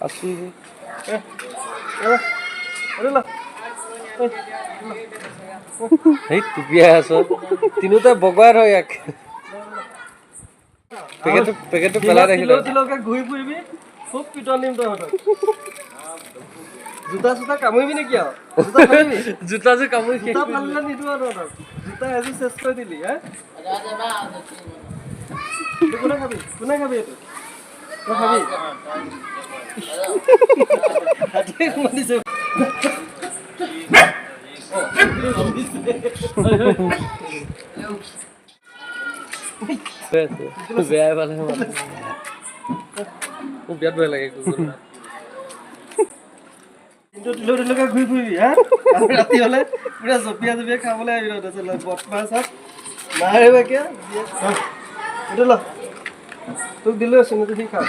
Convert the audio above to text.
Así. Hey, tu biasa. Tinuta bogor ho yak. Packet pela rakhila. Tilo ka ঘুই ফুৰিবি খুব পিটন দিম তই হঠাৎ জুতা জুতা কামুৰিবি নেকি আৰু জুতা ফালিবি জুতা যে কামুৰি জুতা ফালিলে নিদু আৰু তই জুতা এজি চেষ্টা কৰি দিলি হা কোনে খাবি এইটো তই খাবি হাতে মাৰিছে বেয়া পালে মোক বিয়াত ভয় লাগে কিন্তু তিলকে ঘুৰি ফুৰিবি হা আৰু ৰাতি হলে পুৰা জপিয়া জপিয়া খাবলৈ আহিবি তাৰপিছত বটমাছ হাত নাহে বাকে এইটো ল তোক দিলো আছে সি খা